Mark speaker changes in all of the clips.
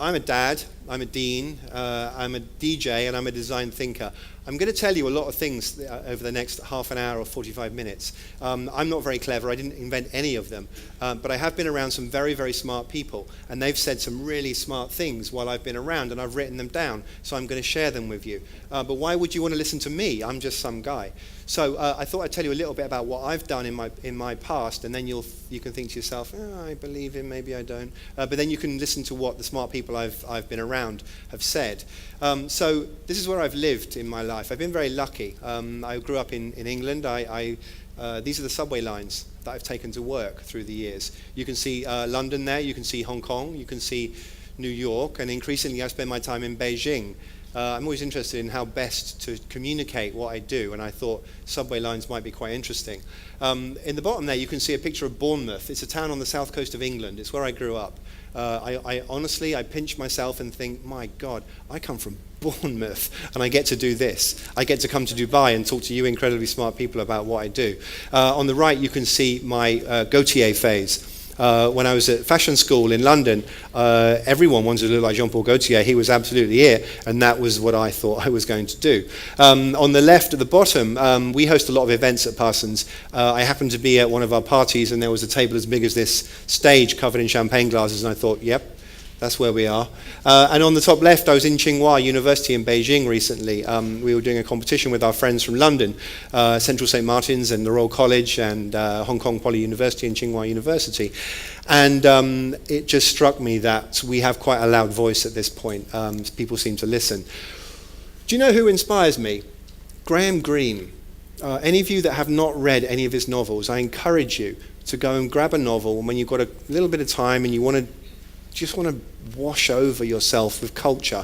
Speaker 1: I'm a dad, I'm a dean, I'm a DJ, and I'm a design thinker. I'm going to tell you a lot of things over the next half an hour or 45 minutes. I'm not very clever, I didn't invent any of them, but I have been around some very, very smart people, and they've said some really smart things while I've been around, and I've written them down, so I'm going to share them with you. But why would you want to listen to me? I'm just some guy. So I thought I'd tell you a little bit about what I've done in my past, and then you can think to yourself, oh, I believe him, maybe I don't. But then you can listen to what the smart people I've been around have said. So this is where I've lived in my life. I've been very lucky. I grew up in England. These are the subway lines that I've taken to work through the years. You can see London there, you can see Hong Kong, you can see New York, and increasingly I spend my time in Beijing. I'm always interested in how best to communicate what I do, and I thought subway lines might be quite interesting. In the bottom there, you can see a picture of Bournemouth. It's a town on the south coast of England. It's where I grew up. I honestly pinch myself and think, my God, I come from Bournemouth, and I get to do this. I get to come to Dubai and talk to you incredibly smart people about what I do. On the right, you can see my Gaultier phase. When I was at fashion school in London, everyone wanted to look like Jean-Paul Gaultier. He was absolutely it, and that was what I thought I was going to do. On the left at the bottom, we host a lot of events at Parsons. I happened to be at one of our parties, and there was a table as big as this stage covered in champagne glasses, and I thought, yep, that's where we are. And on the top left, I was in Tsinghua University in Beijing recently. We were doing a competition with our friends from London, Central St. Martin's and the Royal College and Hong Kong Poly University and Tsinghua University. And it just struck me that we have quite a loud voice at this point. People seem to listen. Do you know who inspires me? Graham Greene. Any of you that have not read any of his novels, I encourage you to go and grab a novel when you've got a little bit of time and you just want to wash over yourself with culture.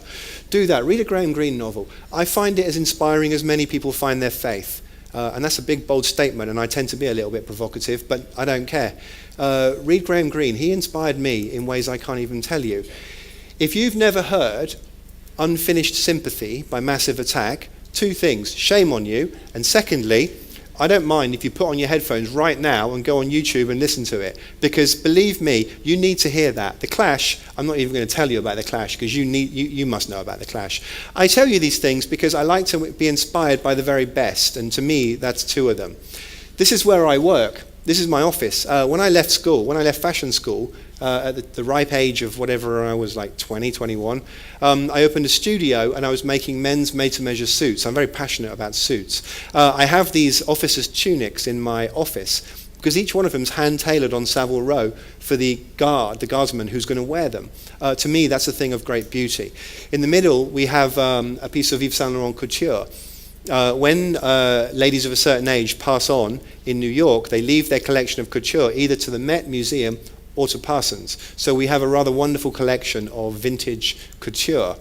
Speaker 1: Do that. Read a Graham Greene novel. I find it as inspiring as many people find their faith. And that's a big, bold statement, and I tend to be a little bit provocative, but I don't care. Read Graham Greene. He inspired me in ways I can't even tell you. If you've never heard Unfinished Sympathy by Massive Attack, two things. Shame on you. And secondly, I don't mind if you put on your headphones right now and go on YouTube and listen to it, because believe me, you need to hear that. The Clash, I'm not even going to tell you about the Clash, because you must know about the Clash. I tell you these things because I like to be inspired by the very best, and to me, that's two of them. This is where I work. This is my office. When I left fashion school, at the ripe age of whatever I was, like 20, 21, I opened a studio and I was making men's made-to-measure suits. I'm very passionate about suits. I have these officers' tunics in my office because each one of them is hand-tailored on Savile Row for the guardsman who's going to wear them. To me, that's a thing of great beauty. In the middle, we have a piece of Yves Saint Laurent couture. When ladies of a certain age pass on in New York, they leave their collection of couture either to the Met Museum or to Parsons. So we have a rather wonderful collection of vintage couture.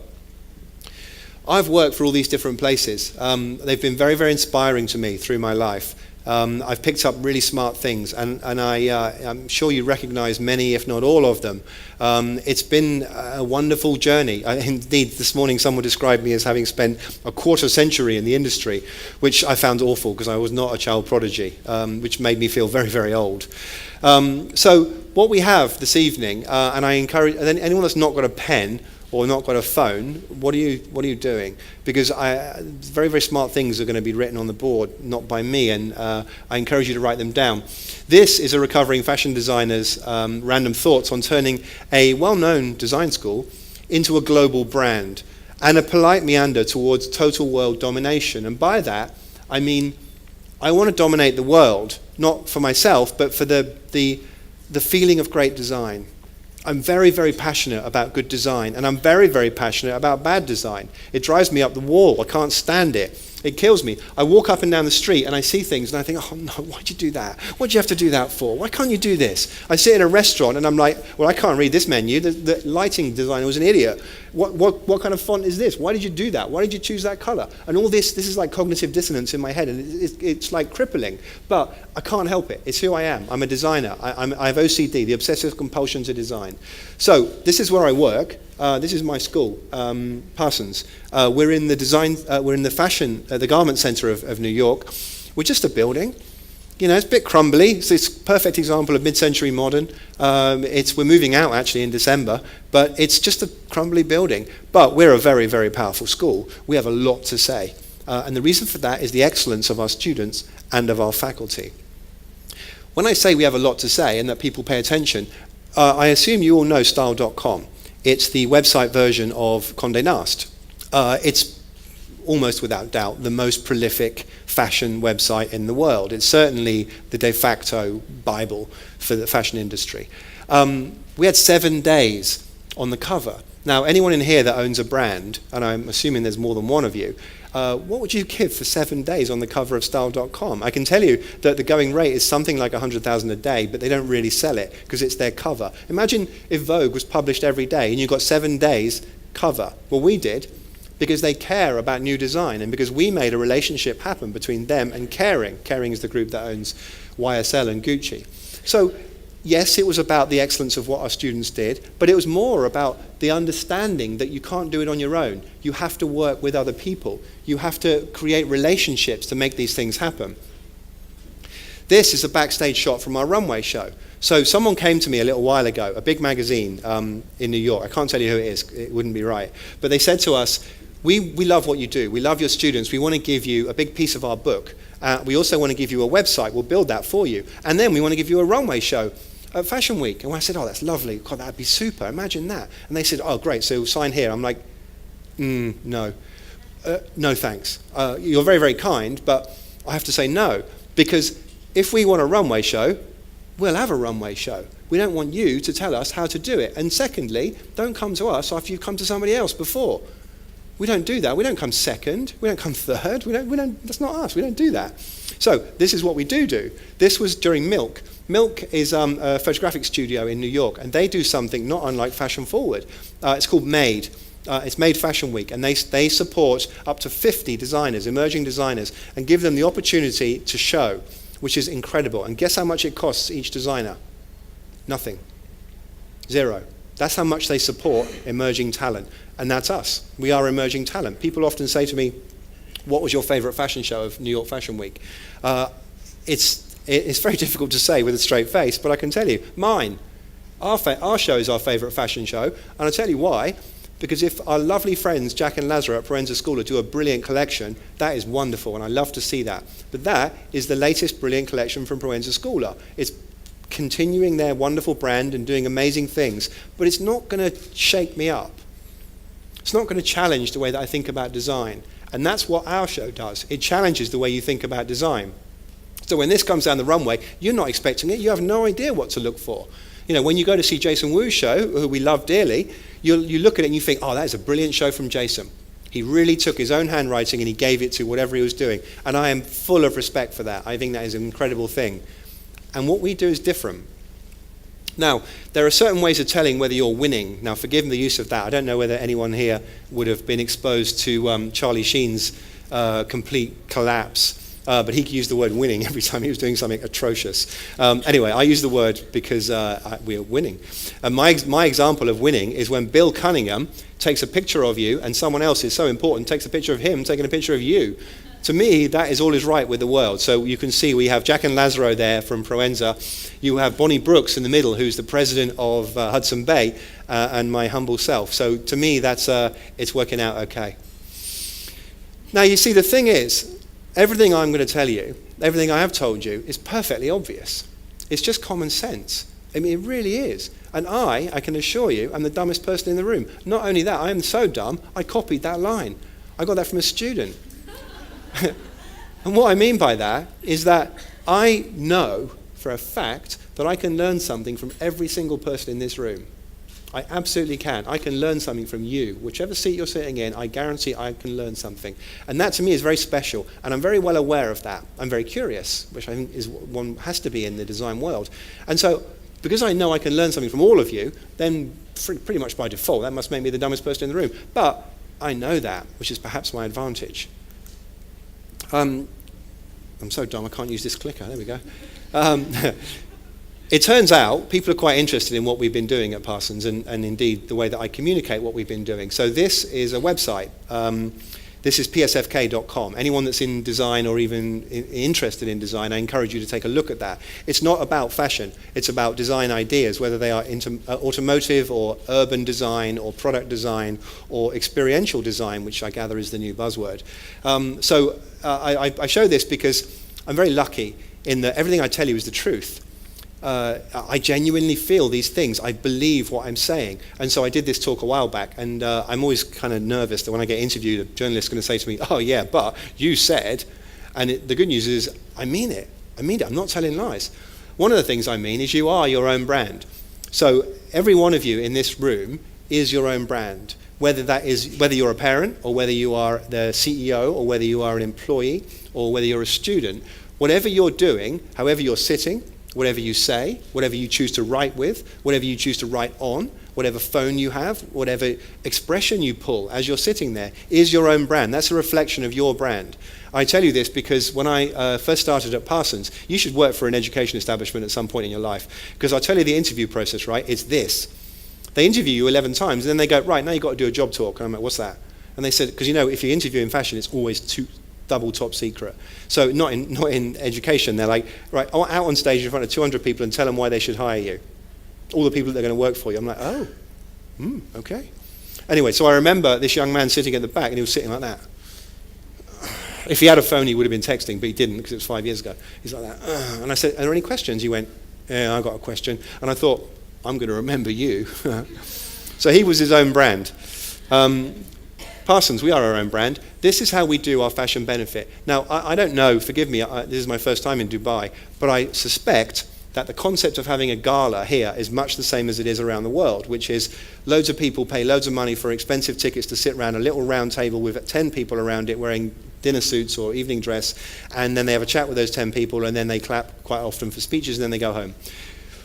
Speaker 1: I've worked for all these different places. They've been very, very inspiring to me through my life. I've picked up really smart things, and I'm sure you recognize many, if not all of them. It's been a wonderful journey. Indeed, this morning someone described me as having spent a quarter century in the industry, which I found awful because I was not a child prodigy, which made me feel very, very old. So what we have this evening, and I encourage anyone that's not got a pen or not got a phone, what are you doing? Because very, very smart things are going to be written on the board, not by me, and I encourage you to write them down. This is a recovering fashion designer's random thoughts on turning a well-known design school into a global brand, and a polite meander towards total world domination. And by that, I mean, I want to dominate the world, not for myself, but for the feeling of great design. I'm very, very passionate about good design, and I'm very, very passionate about bad design. It drives me up the wall. I can't stand it. It kills me. I walk up and down the street and I see things and I think, oh no, why'd you do that? What'd you have to do that for? Why can't you do this? I sit in a restaurant and I'm like, well, I can't read this menu. The lighting designer was an idiot. What kind of font is this? Why did you do that? Why did you choose that color? And all this is like cognitive dissonance in my head, and it's like crippling. But I can't help it. It's who I am. I'm a designer. I have OCD, the obsessive compulsion to design. So this is where I work. This is my school, Parsons. We're in the fashion, the garment center of New York. We're just a building. It's a bit crumbly. It's a perfect example of mid-century modern. We're moving out actually in December, but it's just a crumbly building. But we're a very, very powerful school. We have a lot to say. And the reason for that is the excellence of our students and of our faculty. When I say we have a lot to say and that people pay attention, I assume you all know style.com. It's the website version of Condé Nast. It's almost without doubt the most prolific fashion website in the world. It's certainly the de facto Bible for the fashion industry. We had 7 days on the cover. Now, anyone in here that owns a brand, and I'm assuming there's more than one of you, what would you give for 7 days on the cover of style.com? I can tell you that the going rate is something like 100,000 a day, but they don't really sell it because it's their cover. Imagine if Vogue was published every day and you got 7 days cover. Well, we did, because they care about new design and because we made a relationship happen between them and Kering. Kering is the group that owns YSL and Gucci. So yes, it was about the excellence of what our students did, but it was more about the understanding that you can't do it on your own. You have to work with other people. You have to create relationships to make these things happen. This is a backstage shot from our runway show. So someone came to me a little while ago, a big magazine in New York. I can't tell you who it is. It wouldn't be right. But they said to us, we love what you do. We love your students. We want to give you a big piece of our book. We also want to give you a website. We'll build that for you. And then we want to give you a runway show at Fashion Week. And I said, oh, that's lovely. God, that'd be super. Imagine that. And they said, oh, great. So sign here. I'm like, no. No, thanks. You're very, very kind, but I have to say no. Because if we want a runway show, we'll have a runway show. We don't want you to tell us how to do it. And secondly, don't come to us after you've come to somebody else before. We don't do that. We don't come second. We don't come third. We don't. That's not us. We don't do that. So this is what we do. This was during Milk. Milk is a photographic studio in New York, and they do something not unlike Fashion Forward. It's called Made. It's Made Fashion Week, and they support up to 50 designers, emerging designers, and give them the opportunity to show, which is incredible. And guess how much it costs each designer? Nothing. Zero. That's how much they support emerging talent. And that's us. We are emerging talent. People often say to me, what was your favorite fashion show of New York Fashion Week? It's very difficult to say with a straight face, but I can tell you, mine. Our show is our favorite fashion show, and I'll tell you why. Because if our lovely friends, Jack and Lazaro at Proenza School, do a brilliant collection, that is wonderful, and I love to see that. But that is the latest brilliant collection from Proenza School. It's continuing their wonderful brand and doing amazing things, but it's not going to shake me up. It's not going to challenge the way that I think about design. And that's what our show does. It challenges the way you think about design. So when this comes down the runway, you're not expecting it. You have no idea what to look for. When you go to see Jason Wu's show, who we love dearly, you look at it and you think, oh, that is a brilliant show from Jason. He really took his own handwriting and he gave it to whatever he was doing. And I am full of respect for that. I think that is an incredible thing. And what we do is different. Now, there are certain ways of telling whether you're winning. Now, forgive me the use of that. I don't know whether anyone here would have been exposed to Charlie Sheen's complete collapse. But he used the word winning every time he was doing something atrocious. Anyway, I use the word because we are winning. And my example of winning is when Bill Cunningham takes a picture of you and someone else is so important, takes a picture of him taking a picture of you. To me, that is all is right with the world. So you can see we have Jack and Lazaro there from Proenza. You have Bonnie Brooks in the middle, who's the president of Hudson Bay, and my humble self. So to me, that's it's working out okay. Now, you see, the thing is, everything I'm going to tell you, everything I have told you, is perfectly obvious. It's just common sense. I mean, it really is. And I can assure you, I'm the dumbest person in the room. Not only that, I am so dumb, I copied that line. I got that from a student. And what I mean by that is that I know for a fact that I can learn something from every single person in this room. I absolutely can. I can learn something from you. Whichever seat you're sitting in, I guarantee I can learn something. And that to me is very special, and I'm very well aware of that. I'm very curious, which I think is what one has to be in the design world. And so, because I know I can learn something from all of you, then pretty much by default, that must make me the dumbest person in the room. But I know that, which is perhaps my advantage. I'm so dumb I can't use this clicker. There we go. It turns out people are quite interested in what we've been doing at Parsons and indeed the way that I communicate what we've been doing. So this is a website. This is psfk.com. Anyone that's in design or even interested in design, I encourage you to take a look at that. It's not about fashion. It's about design ideas, whether they are into automotive or urban design or product design or experiential design, which I gather is the new buzzword. I show this because I'm very lucky in that everything I tell you is the truth. I genuinely feel these things. I believe what I'm saying. And so I did this talk a while back, and I'm always kind of nervous that when I get interviewed, a journalist is going to say to me, oh yeah, but you said, and the good news is I mean it. I'm not telling lies. One of the things I mean is you are your own brand. So every one of you in this room is your own brand, whether you're a parent or whether you are the CEO or whether you are an employee or whether you're a student. Whatever you're doing, however you're sitting, whatever you say, whatever you choose to write with, whatever you choose to write on, whatever phone you have, whatever expression you pull as you're sitting there is your own brand. That's a reflection of your brand. I tell you this because when I first started at Parsons, you should work for an education establishment at some point in your life, because I'll tell you the interview process, right? It's this. They interview you 11 times, and then they go, right, now you've got to do a job talk. And I'm like, what's that? And they said, because if you interview in fashion, it's always double top secret. So not in education. They're like, right, out on stage in front of 200 people and tell them why they should hire you. All the people that are going to work for you. I'm like, oh, okay. Anyway, so I remember this young man sitting at the back, and he was sitting like that. If he had a phone, he would have been texting, but he didn't because it was 5 years ago. He's like that. And I said, are there any questions? He went, yeah, I got a question. And I thought, I'm going to remember you. So he was his own brand. Parsons, we are our own brand. This is how we do our fashion benefit. Now, I don't know, forgive me, this is my first time in Dubai, but I suspect that the concept of having a gala here is much the same as it is around the world, which is loads of people pay loads of money for expensive tickets to sit around a little round table with 10 people around it wearing dinner suits or evening dress, and then they have a chat with those 10 people, and then they clap quite often for speeches, and then they go home,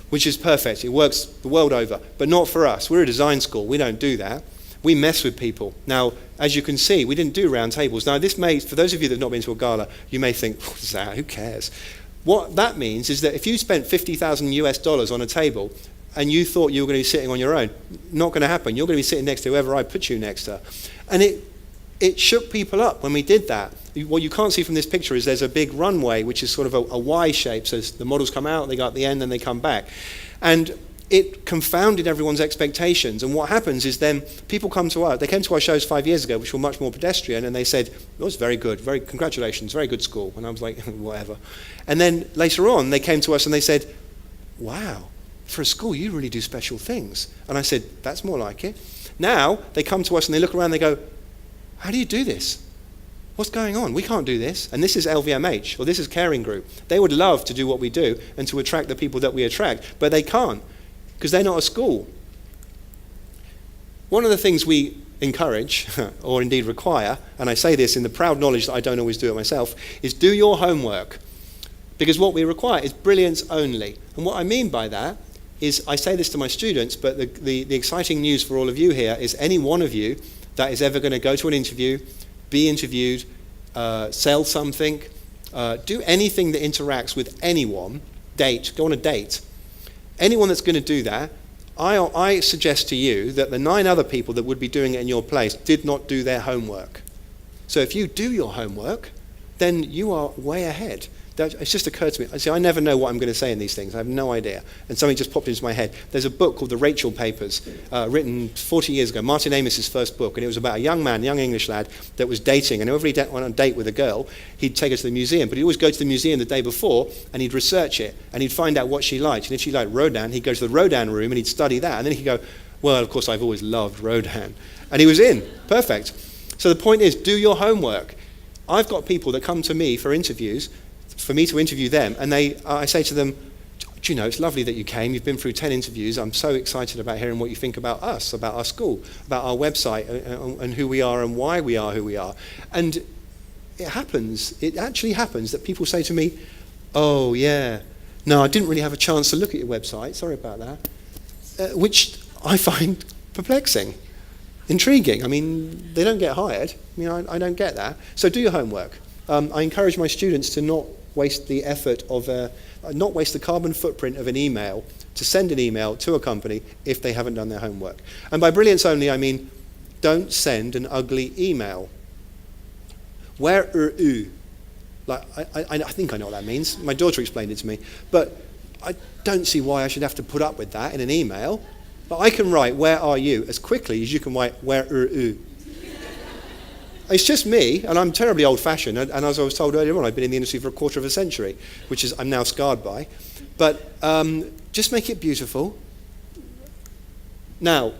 Speaker 1: which is perfect. It works the world over, but not for us. We're a design school. We don't do that. We mess with people. Now, as you can see, we didn't do round tables. Now, this may, for those of you that have not been to a gala, you may think, what is that? Who cares? What that means is that if you spent $50,000 on a table and you thought you were going to be sitting on your own, not going to happen. You're going to be sitting next to whoever I put you next to. And it shook people up when we did that. What you can't see from this picture is there's a big runway, which is sort of a Y shape. So the models come out, they go at the end, and they come back. And it confounded everyone's expectations. And what happens is then people come to us. They came to our shows 5 years ago, which were much more pedestrian, and they said, it was very good, congratulations, very good school. And I was like, whatever. And then later on, they came to us and they said, wow, for a school, you really do special things. And I said, that's more like it. Now, they come to us and they look around and they go, how do you do this? What's going on? We can't do this. And this is LVMH, or this is Caring Group. They would love to do what we do and to attract the people that we attract, but they can't, because they're not a school. One of the things we encourage, or indeed require, and I say this in the proud knowledge that I don't always do it myself, is do your homework. Because what we require is brilliance only. And what I mean by that is, I say this to my students, but the exciting news for all of you here is any one of you that is ever going to go to an interview, be interviewed, sell something, do anything that interacts with anyone, go on a date. Anyone that's going to do that, I suggest to you that the 9 other people that would be doing it in your place did not do their homework. So if you do your homework, then you are way ahead. It's just occurred to me. See, I never know what I'm going to say in these things. I have no idea. And something just popped into my head. There's a book called The Rachel Papers, written 40 years ago, Martin Amis's first book, and it was about a young English lad, that was dating, and whenever he went on a date with a girl, he'd take her to the museum, but he'd always go to the museum the day before, and he'd research it, and he'd find out what she liked. And if she liked Rodin, he'd go to the Rodin room, and he'd study that, and then he'd go, well, of course, I've always loved Rodin. And he was in. Perfect. So the point is, do your homework. I've got people that come to me for interviews, for me to interview them, and I say to them, do you know, it's lovely that you came, you've been through 10 interviews, I'm so excited about hearing what you think about us, about our school, about our website, and who we are and why we are who we are. And it actually happens that people say to me, oh yeah, no, I didn't really have a chance to look at your website, sorry about that, which I find perplexing, intriguing. I mean, they don't get hired, I don't get that. So do your homework. I encourage my students to not waste the effort of, not waste the carbon footprint of an email to send an email to a company if they haven't done their homework. And by brilliance only, I mean, don't send an ugly email. Where are you? Like, I think I know what that means. My daughter explained it to me. But I don't see why I should have to put up with that in an email. But I can write, where are you, as quickly as you can write, where are you? It's just me, and I'm terribly old-fashioned. And as I was told earlier on, I've been in the industry for a quarter of a century, which is I'm now scarred by. But just make it beautiful. Now,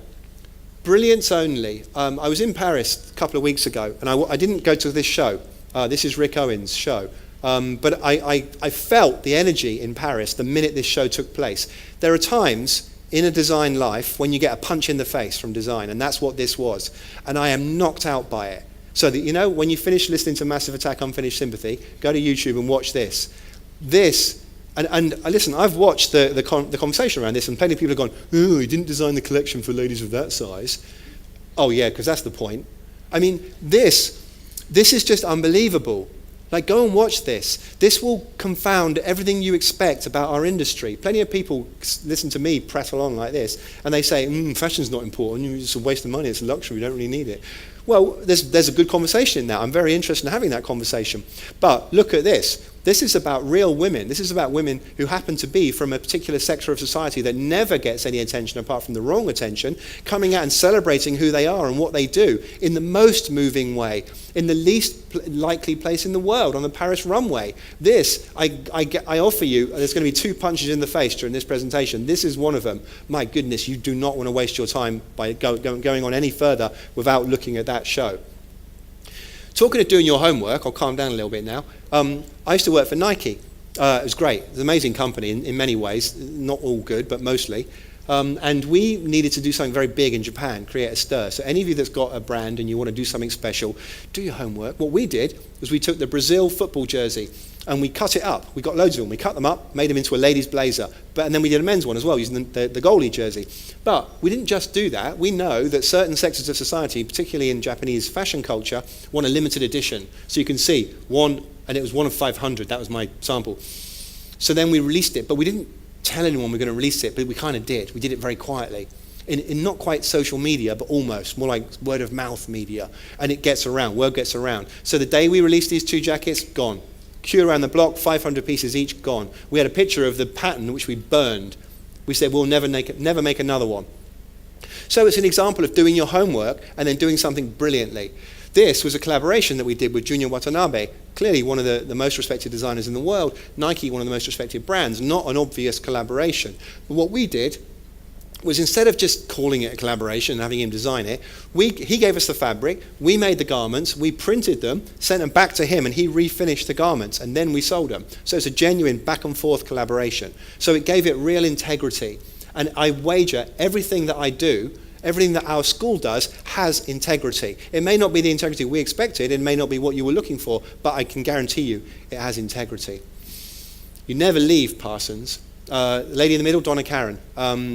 Speaker 1: brilliance only. I was in Paris a couple of weeks ago, and I didn't go to this show. This is Rick Owens' show. But I felt the energy in Paris the minute this show took place. There are times in a design life when you get a punch in the face from design, and that's what this was. And I am knocked out by it. So that, you know, when you finish listening to Massive Attack, Unfinished Sympathy, go to YouTube and watch this. And listen, I've watched the conversation around this, and plenty of people have gone, oh, he didn't design the collection for ladies of that size. Oh yeah, because that's the point. I mean, this is just unbelievable. Like, go and watch this. This will confound everything you expect about our industry. Plenty of people listen to me prattle on like this, and they say, fashion's not important, it's a waste of money, it's a luxury, we don't really need it. Well, there's a good conversation in that. I'm very interested in having that conversation. But look at this. This is about real women. This is about women who happen to be from a particular sector of society that never gets any attention apart from the wrong attention, coming out and celebrating who they are and what they do in the most moving way, in the least likely place in the world, on the Paris runway. This, I offer you, there's going to be 2 punches in the face during this presentation. This is one of them. My goodness, you do not want to waste your time by going on any further without looking at that show. Talking of doing your homework, I'll calm down a little bit now. I used to work for Nike. It was great. It's an amazing company in many ways. Not all good, but mostly. And we needed to do something very big in Japan, create a stir. So any of you that's got a brand and you want to do something special, do your homework. What we did was we took the Brazil football jersey and we cut it up. We got loads of them. We cut them up, made them into a lady's blazer. And then we did a men's one as well, using the goalie jersey. But we didn't just do that. We know that certain sectors of society, particularly in Japanese fashion culture, want a limited edition. So you can see one, and it was one of 500. That was my sample. So then we released it, but we didn't tell anyone we were going to release it, but we kind of did. We did it very quietly. In not quite social media, but almost, more like word of mouth media. And it gets around, word gets around. So the day we released these 2 jackets, gone. Queue around the block, 500 pieces each, gone. We had a picture of the pattern which we burned. We said, we'll never make another one. So it's an example of doing your homework and then doing something brilliantly. This was a collaboration that we did with Junya Watanabe, clearly one of the most respected designers in the world, Nike, one of the most respected brands, not an obvious collaboration. But what we did was, instead of just calling it a collaboration and having him design it, he gave us the fabric, we made the garments, we printed them, sent them back to him, and he refinished the garments, and then we sold them. So it's a genuine back and forth collaboration. So it gave it real integrity. And I wager everything that I do, everything that our school does, has integrity. It may not be the integrity we expected, it may not be what you were looking for, but I can guarantee you it has integrity. You never leave Parsons. The lady in the middle, Donna Karen,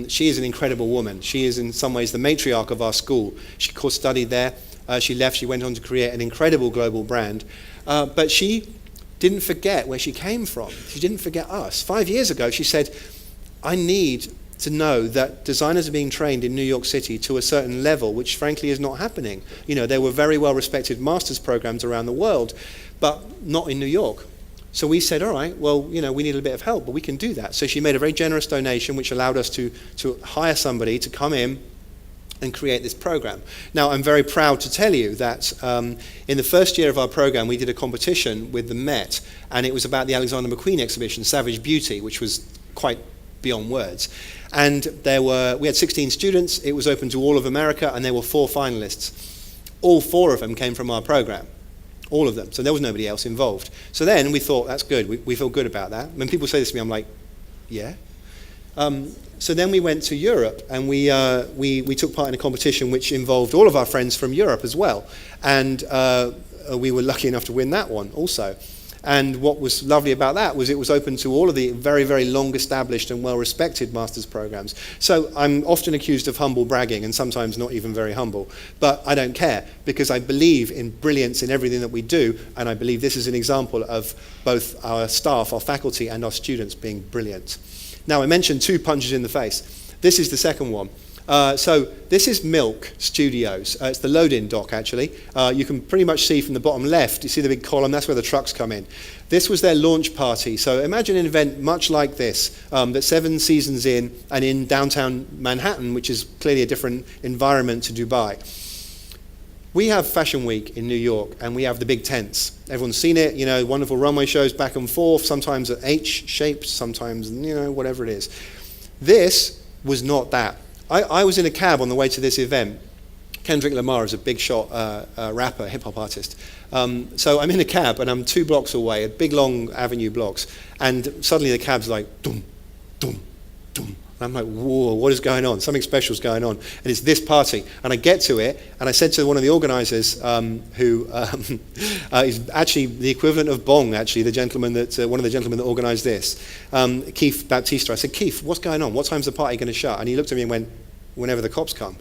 Speaker 1: she is an incredible woman. She is in some ways the matriarch of our school. She, of course, studied there. She left, she went on to create an incredible global brand. But she didn't forget where she came from. She didn't forget us. 5 years ago, she said, I need to know that designers are being trained in New York City to a certain level, which frankly is not happening. You know, there were very well respected master's programs around the world, but not in New York. So we said, all right, well, you know, we need a bit of help, but we can do that. So she made a very generous donation, which allowed us to hire somebody to come in and create this program. Now, I'm very proud to tell you that in the first year of our program, we did a competition with the Met, and it was about the Alexander McQueen exhibition, Savage Beauty, which was quite beyond words. And we had 16 students, it was open to all of America, and there were 4 finalists. All 4 of them came from our program. All of them. So there was nobody else involved. So then we thought, that's good. We feel good about that. When people say this to me, I'm like, yeah. So then we went to Europe, and we took part in a competition which involved all of our friends from Europe as well. And we were lucky enough to win that one also. And what was lovely about that was it was open to all of the very, very long-established and well-respected master's programs. So I'm often accused of humble bragging, and sometimes not even very humble. But I don't care, because I believe in brilliance in everything that we do, and I believe this is an example of both our staff, our faculty, and our students being brilliant. Now, I mentioned 2 punches in the face. This is the second one. So this is Milk Studios. It's the load-in dock, actually. You can pretty much see from the bottom left, you see the big column, that's where the trucks come in. This was their launch party. So imagine an event much like this, that's 7 seasons in and in downtown Manhattan, which is clearly a different environment to Dubai. We have Fashion Week in New York, and we have the big tents. Everyone's seen it, wonderful runway shows back and forth, sometimes at H-shaped, sometimes, whatever it is. This was not that. I was in a cab on the way to this event. Kendrick Lamar is a big shot rapper, hip-hop artist. So I'm in a cab, and I'm 2 blocks away, a big, long avenue blocks, and suddenly the cab's like, dum, dum, dum. And I'm like, whoa, what is going on? Something special's going on. And it's this party. And I get to it, and I said to one of the organizers, who is actually the equivalent of Bong, actually, the gentleman that, one of the gentlemen that organized this, Keith Baptista. I said, Keith, what's going on? What time's the party going to shut? And he looked at me and went, whenever the cops come.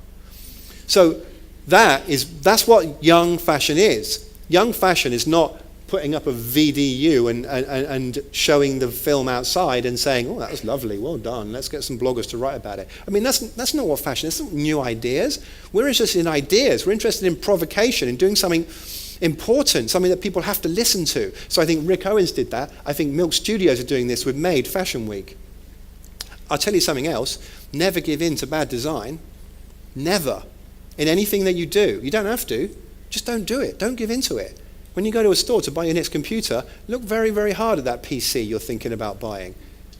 Speaker 1: So that's what young fashion is. Young fashion is not putting up a VDU and showing the film outside and saying, oh, that was lovely, well done, let's get some bloggers to write about it. I mean, that's not what fashion is. It's not new ideas. We're interested in ideas. We're interested in provocation, in doing something important, something that people have to listen to. So I think Rick Owens did that. I think Milk Studios are doing this with Made Fashion Week. I'll tell you something else. Never give in to bad design. Never. In anything that you do. You don't have to. Just don't do it. Don't give in to it. When you go to a store to buy your next computer, look very, very hard at that PC you're thinking about buying.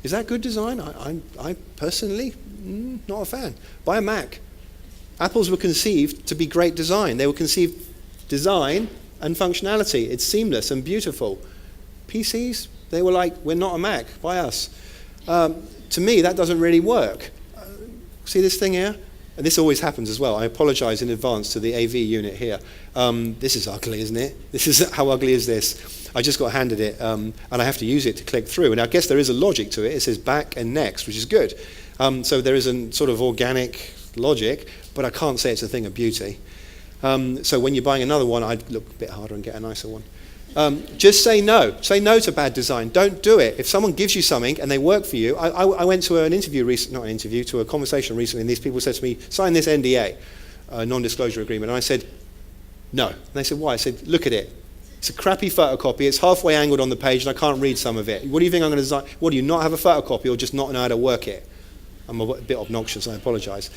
Speaker 1: Is that good design? I personally, not a fan. Buy a Mac. Apples were conceived to be great design. They were conceived design and functionality. It's seamless and beautiful. PCs, they were like, we're not a Mac, buy us. To me, that doesn't really work. See this thing here? And this always happens as well. I apologize in advance to the AV unit here. This is ugly, isn't it? This is, how ugly is this? I just got handed it, and I have to use it to click through. And I guess there is a logic to it. It says back and next, which is good. So there is a sort of organic logic, but I can't say it's a thing of beauty. So when you're buying another one, I'd look a bit harder and get a nicer one. Just say no. Say no to bad design. Don't do it. If someone gives you something and they work for you, I went to an interview to a conversation recently, and these people said to me, sign this NDA, non-disclosure agreement. And I said, no. And they said, why? I said, look at it. It's a crappy photocopy. It's halfway angled on the page, and I can't read some of it. What do you think I'm going to design? What, do you not have a photocopy or just not know how to work it? I'm a bit obnoxious, I apologize.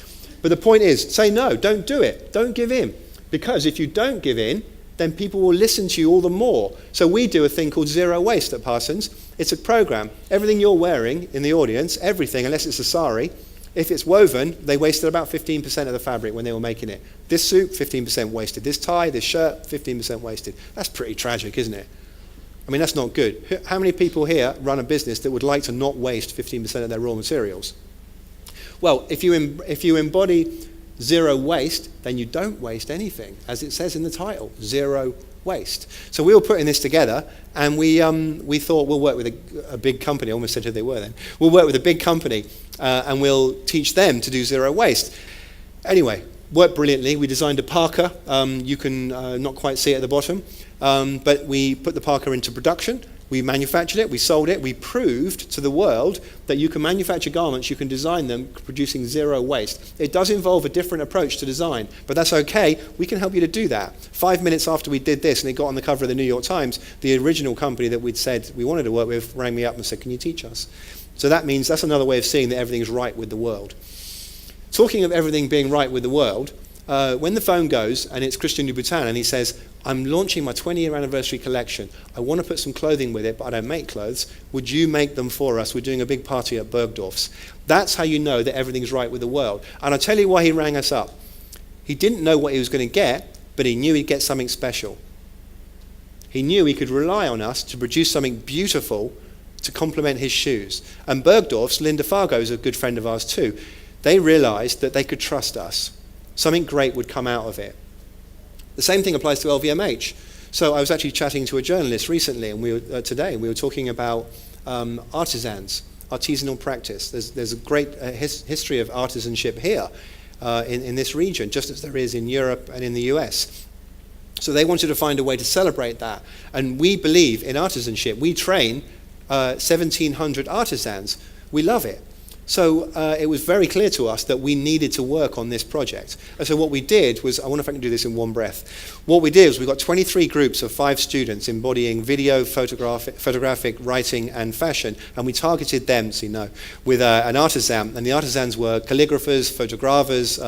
Speaker 1: But the point is, say no. Don't do it. Don't give in. Because if you don't give in, then people will listen to you all the more. So we do a thing called Zero Waste at Parsons. It's a program. Everything you're wearing in the audience, everything, unless it's a sari, if it's woven, they wasted about 15% of the fabric when they were making it. This suit, 15% wasted. This tie, this shirt, 15% wasted. That's pretty tragic, isn't it? I mean, that's not good. How many people here run a business that would like to not waste 15% of their raw materials? Well, if you embody zero waste, then you don't waste anything, as it says in the title, zero waste. So we were putting this together, and we thought we'll work with a big company. I almost said who they were then. We'll work with a big company, and we'll teach them to do zero waste. Anyway, worked brilliantly. We designed a parka. You can not quite see it at the bottom, but we put the parka into production. We manufactured it, we sold it, we proved to the world that you can manufacture garments, you can design them producing zero waste. It does involve a different approach to design, but that's okay, we can help you to do that. 5 minutes after we did this and it got on the cover of the New York Times, the original company that we'd said we wanted to work with rang me up and said, can you teach us? So that means that's another way of seeing that everything's right with the world. Talking of everything being right with the world, when the phone goes and it's Christian Louboutin and he says, I'm launching my 20-year anniversary collection. I want to put some clothing with it, but I don't make clothes. Would you make them for us? We're doing a big party at Bergdorf's. That's how you know that everything's right with the world. And I'll tell you why he rang us up. He didn't know what he was going to get, but he knew he'd get something special. He knew he could rely on us to produce something beautiful to complement his shoes. And Bergdorf's, Linda Fargo is a good friend of ours too. They realized that they could trust us. Something great would come out of it. The same thing applies to LVMH. So I was actually chatting to a journalist recently, and we were talking about artisans, artisanal practice. There's a great history of artisanship here in this region, just as there is in Europe and in the US. So they wanted to find a way to celebrate that. And we believe in artisanship. We train 1,700 artisans. We love it. So it was very clear to us that we needed to work on this project. And so what we did was, I wonder if I can do this in one breath. What we did was we got 23 groups of 5 students embodying video, photographic, writing, and fashion, and we targeted them, with an artisan. And the artisans were calligraphers, photographers,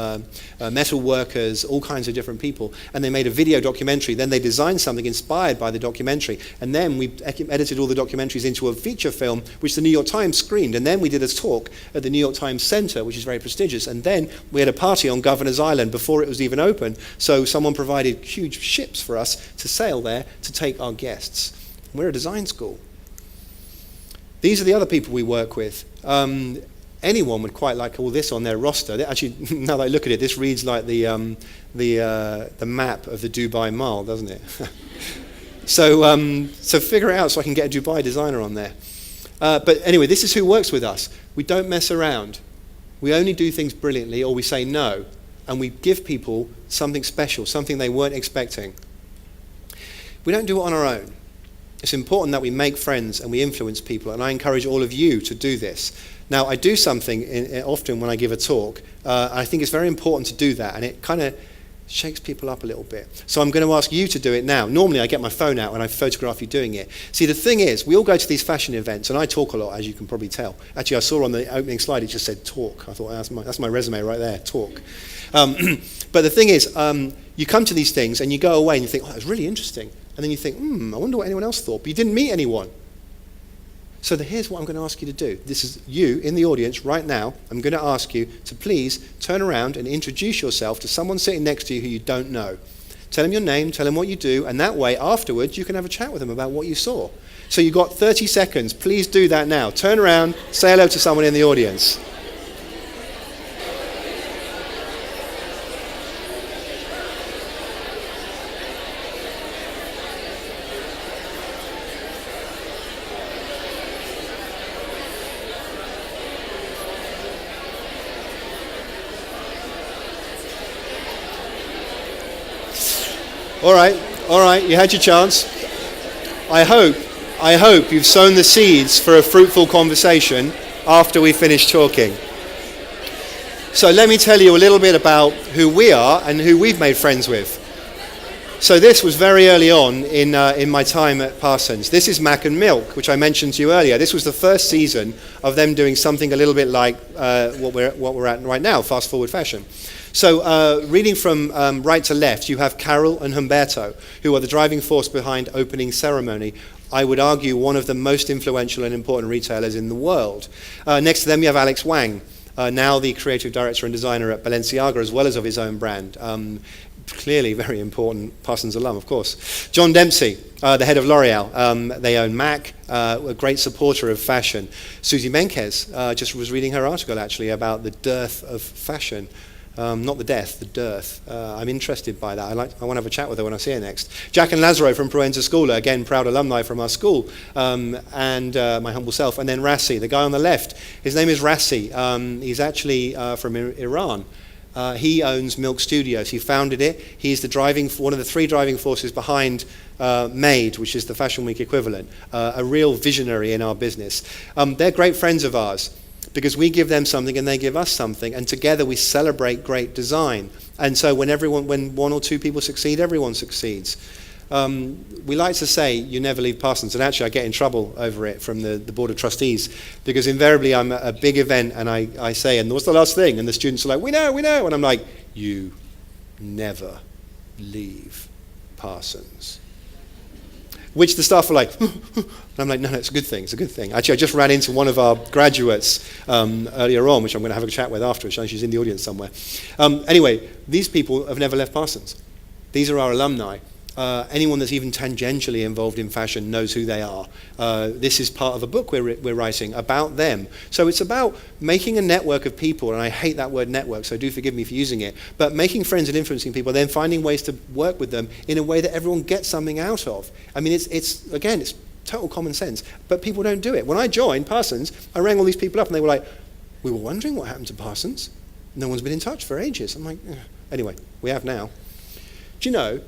Speaker 1: metal workers, all kinds of different people. And they made a video documentary. Then they designed something inspired by the documentary. And then we edited all the documentaries into a feature film, which the New York Times screened. And then we did a talk at the New York Times Center, which is very prestigious. And then we had a party on Governor's Island before it was even open. So someone provided huge ships for us to sail there to take our guests. We're a design school. These are the other people we work with. Anyone would quite like all this on their roster. Actually, now that I look at it, this reads like the map of the Dubai Mall, doesn't it? So figure it out so I can get a Dubai designer on there. But anyway, this is who works with us. We don't mess around. We only do things brilliantly, or we say no, and we give people something special, something they weren't expecting. We don't do it on our own. It's important that we make friends and we influence people, and I encourage all of you to do this. Now, I do something often when I give a talk, and I think it's very important to do that, and it kind of shakes people up a little bit. So I'm going to ask you to do it now. Normally I get my phone out and I photograph you doing it. See, the thing is, we all go to these fashion events, and I talk a lot, as you can probably tell. Actually, I saw on the opening slide it just said talk. I thought, that's my resume right there, talk. But the thing is, you come to these things and you go away and you think, oh, it was really interesting. And then you think, I wonder what anyone else thought. But you didn't meet anyone. So here's what I'm going to ask you to do. This is you in the audience right now. I'm going to ask you to please turn around and introduce yourself to someone sitting next to you who you don't know. Tell them your name, tell them what you do, and that way afterwards you can have a chat with them about what you saw. So you've got 30 seconds. Please do that now. Turn around, say hello to someone in the audience. All right, you had your chance. I hope you've sown the seeds for a fruitful conversation after we finish talking. So let me tell you a little bit about who we are and who we've made friends with. So this was very early on in my time at Parsons. This is Mac and Milk, which I mentioned to you earlier. This was the first season of them doing something a little bit like what we're at right now, fast forward fashion. So reading from right to left, you have Carol and Humberto, who are the driving force behind Opening Ceremony. I would argue one of the most influential and important retailers in the world. Next to them, you have Alex Wang, now the creative director and designer at Balenciaga, as well as of his own brand. Clearly very important Parsons alum, of course. John Dempsey, the head of L'Oreal. They own MAC, a great supporter of fashion. Susie Menkes just was reading her article, actually, about the dearth of fashion. Not the death, the dearth. I'm interested by that. I want to have a chat with her when I see her next. Jack and Lazaro from Proenza School, again, proud alumni from our school, and my humble self. And then Rassi, the guy on the left. His name is Rassi. He's actually from Iran. He owns Milk Studios. He founded it. He's one of the 3 driving forces behind Made, which is the Fashion Week equivalent, a real visionary in our business. They're great friends of ours, because we give them something and they give us something, and together we celebrate great design. And so when 1 or 2 people succeed, everyone succeeds. We like to say you never leave Parsons, and actually I get in trouble over it from the Board of Trustees, because invariably I'm at a big event and I say, and what's the last thing? And the students are like, we know, and I'm like, you never leave Parsons. Which the staff were like, and I'm like, no, it's a good thing, it's a good thing. Actually, I just ran into one of our graduates earlier on, which I'm going to have a chat with afterwards. She's in the audience somewhere. Anyway, these people have never left Parsons. These are our alumni. Anyone that's even tangentially involved in fashion knows who they are. This is part of a book we're writing about them. So it's about making a network of people, and I hate that word network, so do forgive me for using it, but making friends and influencing people, then finding ways to work with them in a way that everyone gets something out of. I mean, it's total common sense, but people don't do it. When I joined Parsons, I rang all these people up, and they were like, we were wondering what happened to Parsons. No one's been in touch for ages. I'm like, ugh. Anyway, we have now. Do you know,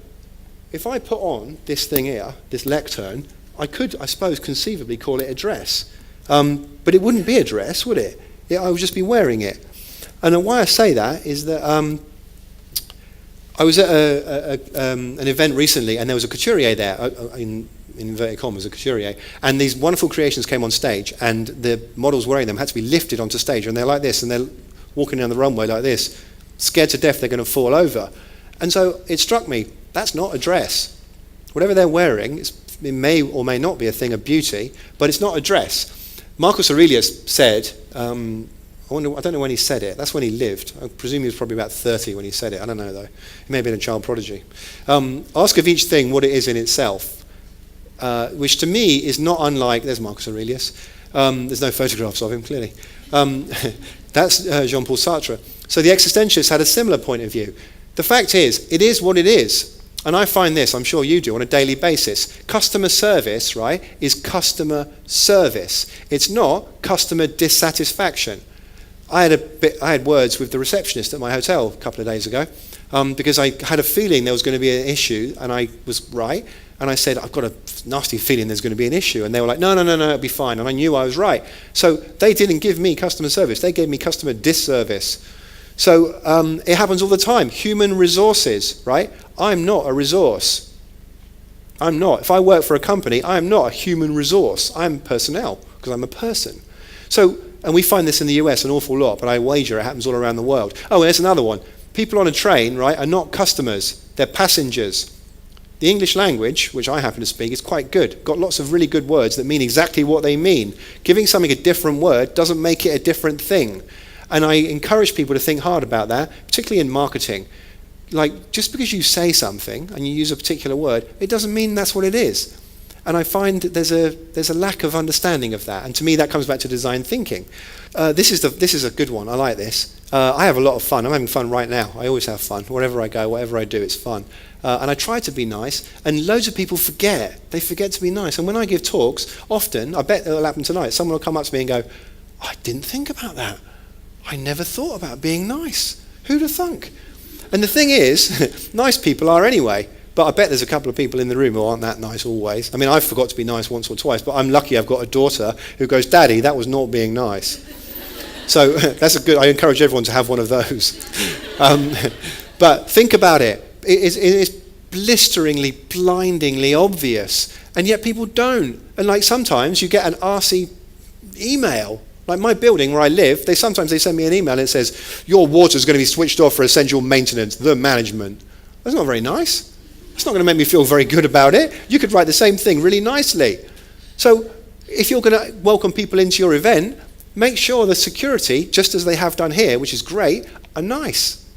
Speaker 1: if I put on this thing here, this lectern, I could, I suppose, conceivably call it a dress. But it wouldn't be a dress, would it? I would just be wearing it. And why I say that is that I was at an event recently, and there was a couturier there, in inverted commas, a couturier, and these wonderful creations came on stage, and the models wearing them had to be lifted onto stage, and they're like this, and they're walking down the runway like this, scared to death they're going to fall over. And so it struck me, that's not a dress. Whatever they're wearing, it may or may not be a thing of beauty, but it's not a dress. Marcus Aurelius said, I don't know when he said it. That's when he lived. I presume he was probably about 30 when he said it. I don't know, though. He may have been a child prodigy. Ask of each thing what it is in itself, which to me is not unlike... There's Marcus Aurelius. There's no photographs of him, clearly. That's Jean-Paul Sartre. So the existentialists had a similar point of view. The fact is, it is what it is. And I find this, I'm sure you do, on a daily basis. Customer service, right, is customer service. It's not customer dissatisfaction. I had words with the receptionist at my hotel a couple of days ago because I had a feeling there was going to be an issue, and I was right. And I said, I've got a nasty feeling there's going to be an issue. And they were like, no, it'll be fine. And I knew I was right. So they didn't give me customer service. They gave me customer disservice. So it happens all the time. Human resources, right? I'm not a resource. I'm not. If I work for a company, I'm not a human resource. I'm personnel because I'm a person. So, and we find this in the US an awful lot, but I wager it happens all around the world. Oh, and there's another one. People on a train, right, are not customers. They're passengers. The English language, which I happen to speak, is quite good. Got lots of really good words that mean exactly what they mean. Giving something a different word doesn't make it a different thing. And I encourage people to think hard about that, particularly in marketing. Like, just because you say something and you use a particular word, it doesn't mean that's what it is. And I find that there's a lack of understanding of that. And to me, that comes back to design thinking. This is a good one. I like this. I have a lot of fun. I'm having fun right now. I always have fun. Wherever I go, whatever I do, it's fun. And I try to be nice. And loads of people forget. They forget to be nice. And when I give talks, often, I bet it'll happen tonight, someone will come up to me and go, I didn't think about that. I never thought about being nice. Who'd have thunk? And the thing is, nice people are anyway. But I bet there's a couple of people in the room who aren't that nice always. I mean, I forgot to be nice once or twice, but I'm lucky I've got a daughter who goes, Daddy, that was not being nice. So that's I encourage everyone to have one of those. But think about it. It is blisteringly, blindingly obvious, and yet people don't. And like sometimes you get an arsey email. Like my building where I live, sometimes they send me an email and it says, your water's going to be switched off for essential maintenance, the management. That's not very nice. It's not going to make me feel very good about it. You could write the same thing really nicely. So if you're going to welcome people into your event, make sure the security, just as they have done here, which is great, are nice.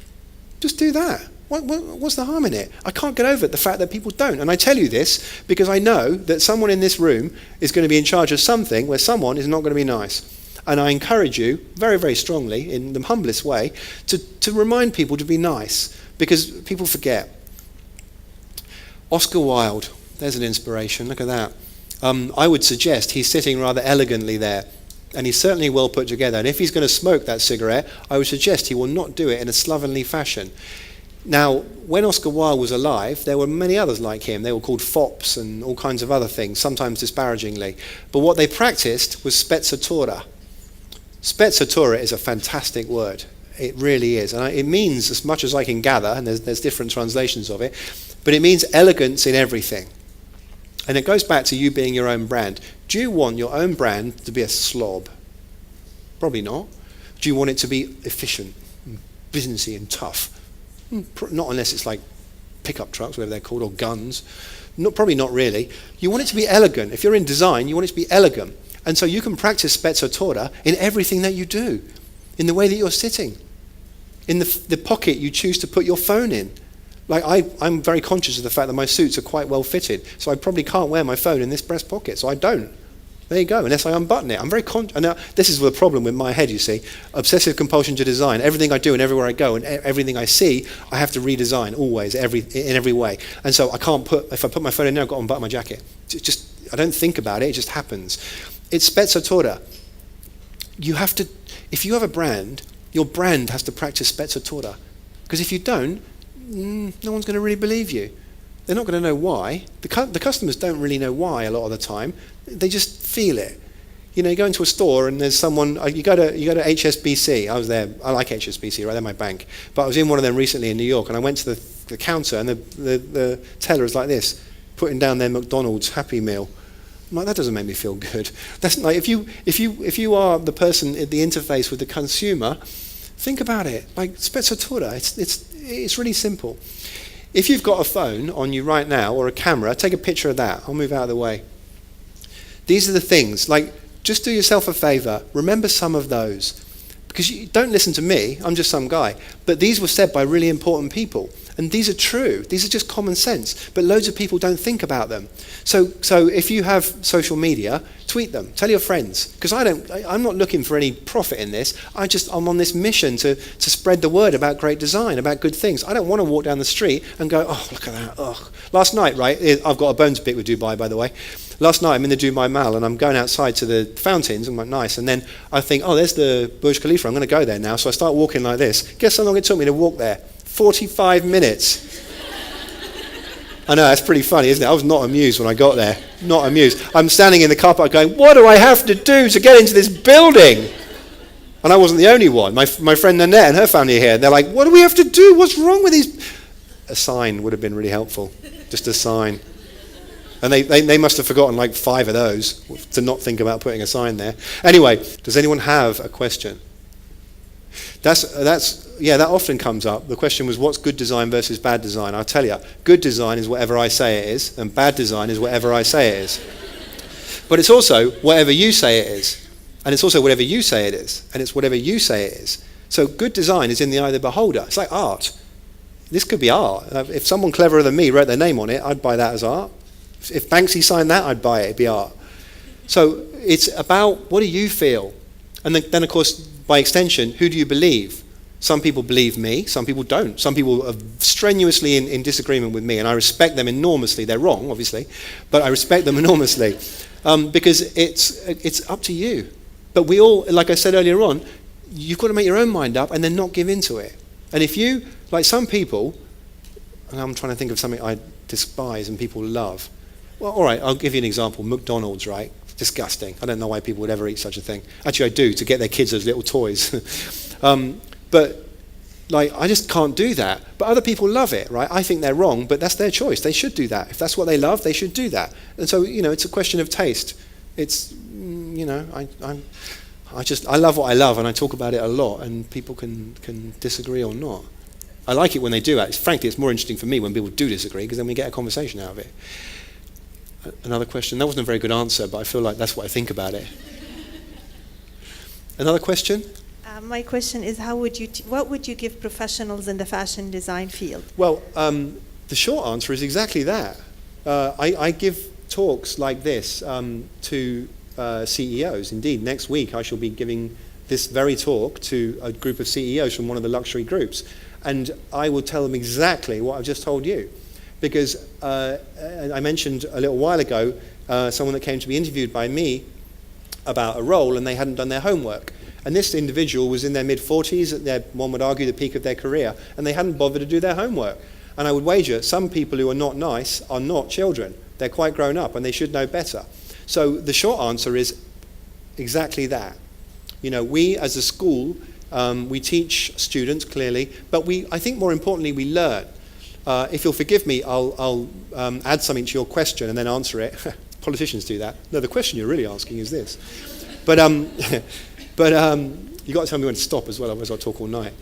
Speaker 1: Just do that. What's the harm in it? I can't get over the fact that people don't. And I tell you this because I know that someone in this room is going to be in charge of something where someone is not going to be nice. And I encourage you, very, very strongly, in the humblest way, to remind people to be nice because people forget. Oscar Wilde, there's an inspiration, look at that. I would suggest he's sitting rather elegantly there, and he's certainly well put together. And if he's going to smoke that cigarette, I would suggest he will not do it in a slovenly fashion. Now, when Oscar Wilde was alive, there were many others like him. They were called fops and all kinds of other things, sometimes disparagingly. But what they practiced was spezzatura. Spezzatura is a fantastic word. It really is. And it means, as much as I can gather, and there's different translations of it, but it means elegance in everything. And it goes back to you being your own brand. Do you want your own brand to be a slob? Probably not. Do you want it to be efficient, businessy and tough? Not unless it's like pickup trucks, whatever they're called, or guns. Probably not really. You want it to be elegant. If you're in design, you want it to be elegant. And so you can practice spezzatura in everything that you do, in the way that you're sitting, in the pocket you choose to put your phone in. Like I'm very conscious of the fact that my suits are quite well fitted, so I probably can't wear my phone in this breast pocket, so I don't. There you go, unless I unbutton it. I'm very conscious. And now, this is the problem with my head, you see. Obsessive compulsion to design. Everything I do and everywhere I go and everything I see, I have to redesign always, in every way. And so if I put my phone in there, I've got to unbutton my jacket. I don't think about it, it just happens. It's spezzatura. You have to, if you have a brand, your brand has to practice spezzatura. Because if you don't, no one's going to really believe you. They're not going to know why. The customers don't really know why a lot of the time. They just feel it. You know, you go into a store and there's someone, you go to HSBC. I was there, I like HSBC, right? They're my bank. But I was in one of them recently in New York, and I went to the counter, and the teller is like this, putting down their McDonald's Happy Meal. I'm like, that doesn't make me feel good. That's like, if you are the person at the interface with the consumer, think about it. Like, spezzatura, it's really simple. If you've got a phone on you right now, or a camera, take a picture of that. I'll move out of the way. These are the things, like, just do yourself a favor, remember some of those. Because you don't listen to me, I'm just some guy. But these were said by really important people. And these are true, these are just common sense. But loads of people don't think about them. So if you have social media, tweet them, tell your friends. Because I'm not looking for any profit in this. I'm on this mission to spread the word about great design, about good things. I don't want to walk down the street and go, oh, look at that, oh. Last night, right, I've got a bone to pick with Dubai, by the way. Last night I'm in the Dubai Mall and I'm going outside to the fountains. I'm like, nice. And then I think, oh, there's the Burj Khalifa. I'm going to go there now. So I start walking like this. Guess how long it took me to walk there? 45 minutes. I know, that's pretty funny, isn't it? I was not amused when I got there. Not amused. I'm standing in the car park going, what do I have to do to get into this building? And I wasn't the only one. My friend Nanette and her family are here. And they're like, what do we have to do? What's wrong with these? A sign would have been really helpful. Just a sign. And they must have forgotten like 5 of those to not think about putting a sign there. Anyway, does anyone have a question? That often comes up. The question was, what's good design versus bad design? I'll tell you, good design is whatever I say it is, and bad design is whatever I say it is. But it's also whatever you say it is, and it's also whatever you say it is, and it's whatever you say it is. So good design is in the eye of the beholder. It's like art. This could be art. If someone cleverer than me wrote their name on it, I'd buy that as art. If Banksy signed that, I'd buy it. It'd be art. So it's about, what do you feel? And then of course, by extension, who do you believe? Some people believe me, some people don't. Some people are strenuously in disagreement with me, and I respect them enormously. They're wrong, obviously, but I respect them enormously because it's up to you. But we all, like I said earlier on, you've got to make your own mind up and then not give in to it. And if you, like some people, and I'm trying to think of something I despise and people love. Well, all right, I'll give you an example. McDonald's, right? Disgusting. I don't know why people would ever eat such a thing. Actually, I do, to get their kids those little toys. But like, I just can't do that. But other people love it, right? I think they're wrong, but that's their choice. They should do that. If that's what they love, they should do that. And so, it's a question of taste. It's, I love what I love, and I talk about it a lot, and people can disagree or not. I like it when they do that. Frankly, it's more interesting for me when people do disagree, because then we get a conversation out of it. Another question. That wasn't a very good answer, but I feel like that's what I think about it. Another question?
Speaker 2: My question is, what would you give professionals in the fashion design field?
Speaker 1: Well, the short answer is exactly that. I give talks like this to CEOs. Indeed, next week I shall be giving this very talk to a group of CEOs from one of the luxury groups. And I will tell them exactly what I've just told you. Because I mentioned a little while ago someone that came to be interviewed by me about a role, and they hadn't done their homework. And this individual was in their mid-40s, at their, one would argue, the peak of their career, and they hadn't bothered to do their homework. And I would wager some people who are not nice are not children. They're quite grown up, and they should know better. So the short answer is exactly that. We as a school, we teach students clearly, but I think more importantly, we learn. If you'll forgive me, I'll add something to your question and then answer it. Politicians do that. No, the question you're really asking is this. But you've got to tell me when to stop as well, otherwise I'll talk all night.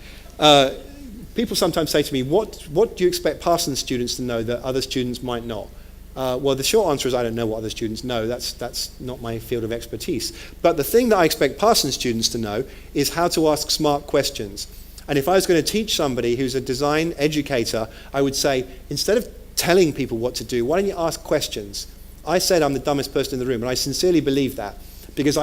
Speaker 1: People sometimes say to me, what do you expect Parsons students to know that other students might not? Well, the short answer is I don't know what other students know. That's not my field of expertise. But the thing that I expect Parsons students to know is how to ask smart questions. And if I was going to teach somebody who's a design educator, I would say, instead of telling people what to do, why don't you ask questions? I said I'm the dumbest person in the room, and I sincerely believe that, because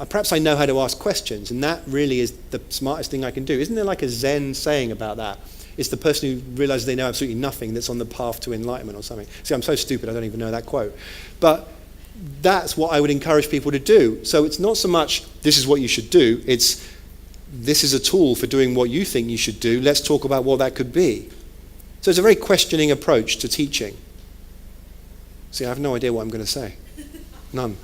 Speaker 1: perhaps I know how to ask questions, and that really is the smartest thing I can do. Isn't there like a Zen saying about that? It's the person who realizes they know absolutely nothing that's on the path to enlightenment or something. See, I'm so stupid I don't even know that quote. But that's what I would encourage people to do. So it's not so much this is what you should do, it's this is a tool for doing what you think you should do. Let's talk about what that could be. So it's a very questioning approach to teaching. See, I have no idea what I'm going to say. None.